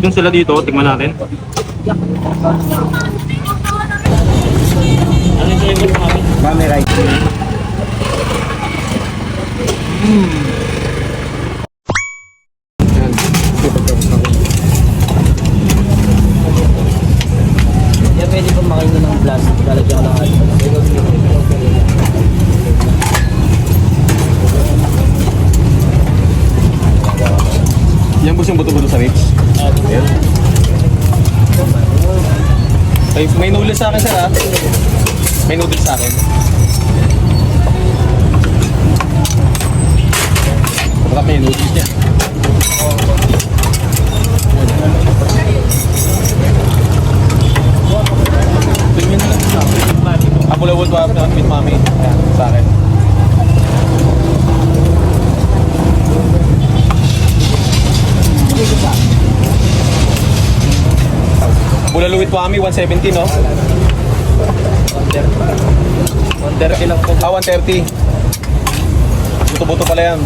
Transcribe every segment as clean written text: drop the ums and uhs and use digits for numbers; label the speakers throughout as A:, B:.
A: Doon sila dito, tingnan natin. Ano yung flavor mo kami?
B: Mami rice.
C: Yan pwede pong makain ng plastic. Lalagyan ko lang ito.
A: Yan boss yung buto-buto sa ribs. Ayan. Ay, may noodles sa akin sir ha. May noodles sa akin. Masarap na yung noodles niya. Tingnan na lang sa akin. Ako lawal to after with mami. Ayan, sa akin. Bulalo with Wami, 170 no? 130 lang po. 130. Buto-buto pala yan.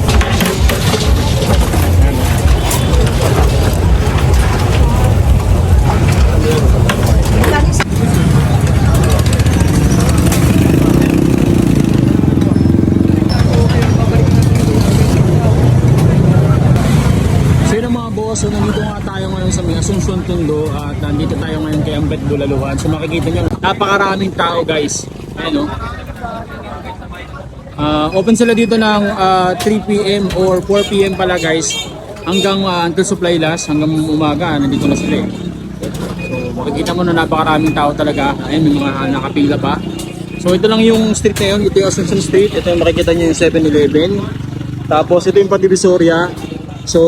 B: So nandito nga tayo ngayon sa may Asuncion Tondo at nandito tayo ngayon kay Ambet Bulaluhan. So makikita nyo, napakaraming tao guys. Ayan o. Open sila dito ng 3 PM or 4 PM pala guys. Hanggang until supply last, hanggang umaga, nandito na sila eh. So makikita mo na napakaraming tao talaga. Ayan, may mga nakapila pa. So ito lang yung street na yun. Ito yung Asuncion Street. Ito yung makikita nyo yung 7-Eleven. Tapos ito yung Pandivisoria. So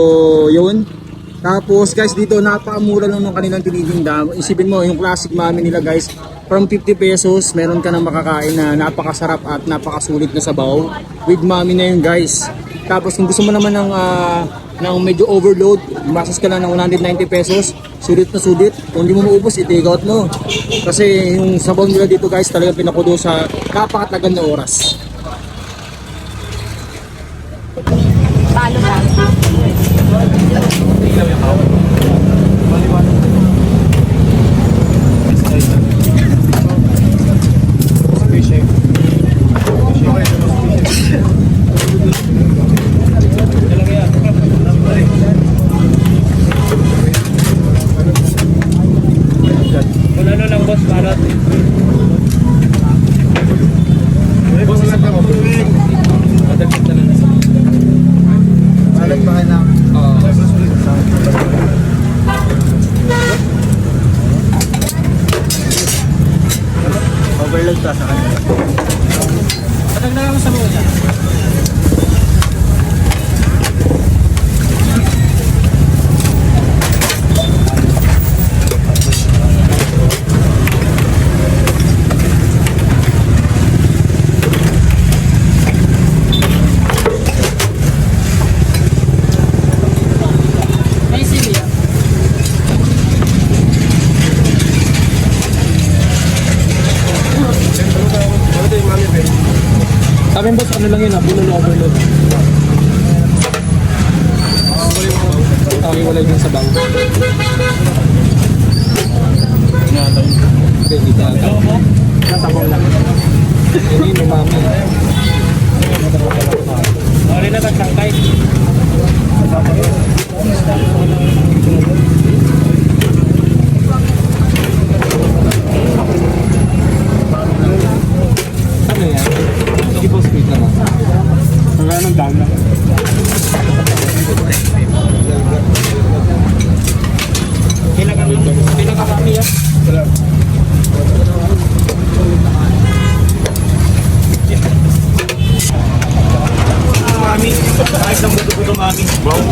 B: yun. Tapos guys, dito napakamura lang ng kanilang tinitinda. Isipin mo, yung classic mami nila guys, from 50 pesos, meron ka nang makakain na napakasarap at napakasulit na sabaw. With mami na yun guys. Tapos kung gusto mo naman ng medyo overload, masas ka lang ng 190 pesos, sulit na sulit. Kung hindi mo maubos, i-take out mo. Kasi yung sabaw nila dito guys, talagang pinakudo sa napakatagal na oras.
D: Palo lang.
A: Ano lang boss, parot. Boss, isa pa ko. Madagdag na lang.
B: Balik pa kayo na. Overload pa sa kanila.
A: Patag na lang sa mga. Sabi boss, ano lang yun ha? Bulalo overload. Okay, wala yung sabaw. Hindi ka. Natabaw lang. Hindi, lumami. Sorry na, nagsangkay. Ano yan? Sige po, speed naman. Hanggang ng down lang. Kailangan kami yan. Mami, kahit lang buto-buto mami. Wow.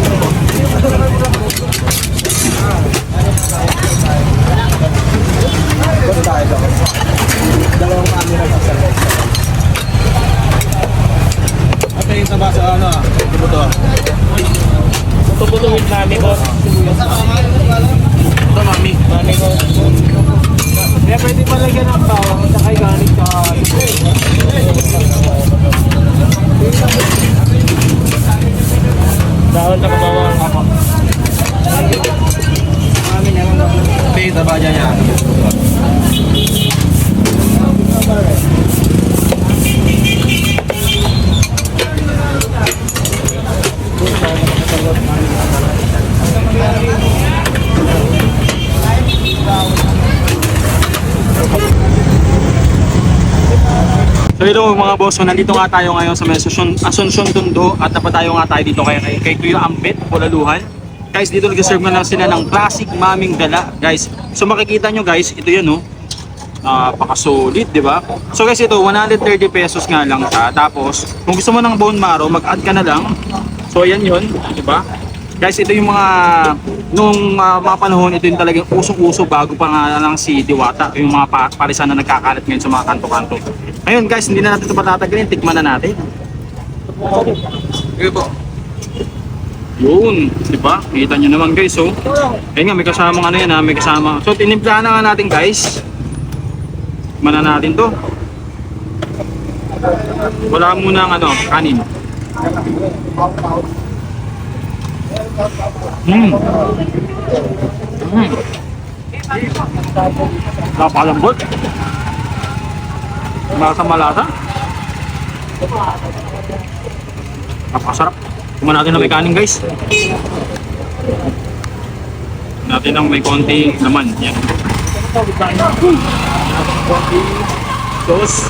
A: dyan yan.
B: So hello mga boss, so nandito nga tayo ngayon sa may Asuncion Tondo at napatayo nga tayo dito kay Kuya Ambet, Bulaluhan. Guys, dito nag-serve na lang sila ng classic maming dala, guys. So makikita nyo guys, ito yan oh. Paka-solid, di ba? So guys, ito 130 pesos nga lang siya. Tapos, kung gusto mo ng bone marrow, mag-add ka na lang. So ayan yun, di ba? Guys, ito yung mga nung mga panahon, ito yung talagang usong-uso bago pa nga lang si Diwata, yung mga parisan na nagkakalat ngayon sa mga kanto-kanto. Ngayon guys, hindi na natin ito patatagalin, tikman na natin.
A: Sige po.
B: Yun, di ba? Kita nyo naman guys, oh. Ayun nga, may kasamang ano yan ha, may kasama. So, tinimplahan na nga natin guys. Tikman na natin to. Wala muna ang ano, kanin. Napalambot. Malasa-malasa. Napakasarap. Kumain natin na may kanin guys. Natin ng may konti laman. Yan. Konti sauce.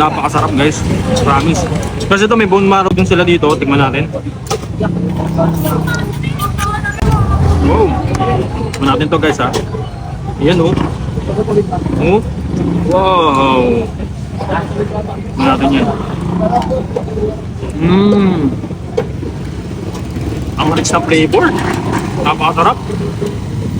B: Napakasarap guys, promise. Kasi ito may bone marrow din sila dito, tingnan natin. Wow, tingnan natin to guys ha. Ayan oh. Oh. Wow. Tingnan natin yan. Ang rich na flavor. Napakasarap.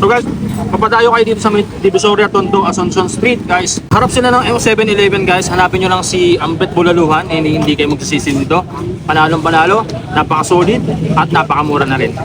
B: So guys, papadayo kayo dito sa may Divisoria, Tondo, Asuncion Street guys. Harap sila ng M7-Eleven guys. Hanapin nyo lang si Ambet Bulaluhan. Hindi kayo magsisisi dito. Panalong panalo, napaka-solid at napakamura na rin.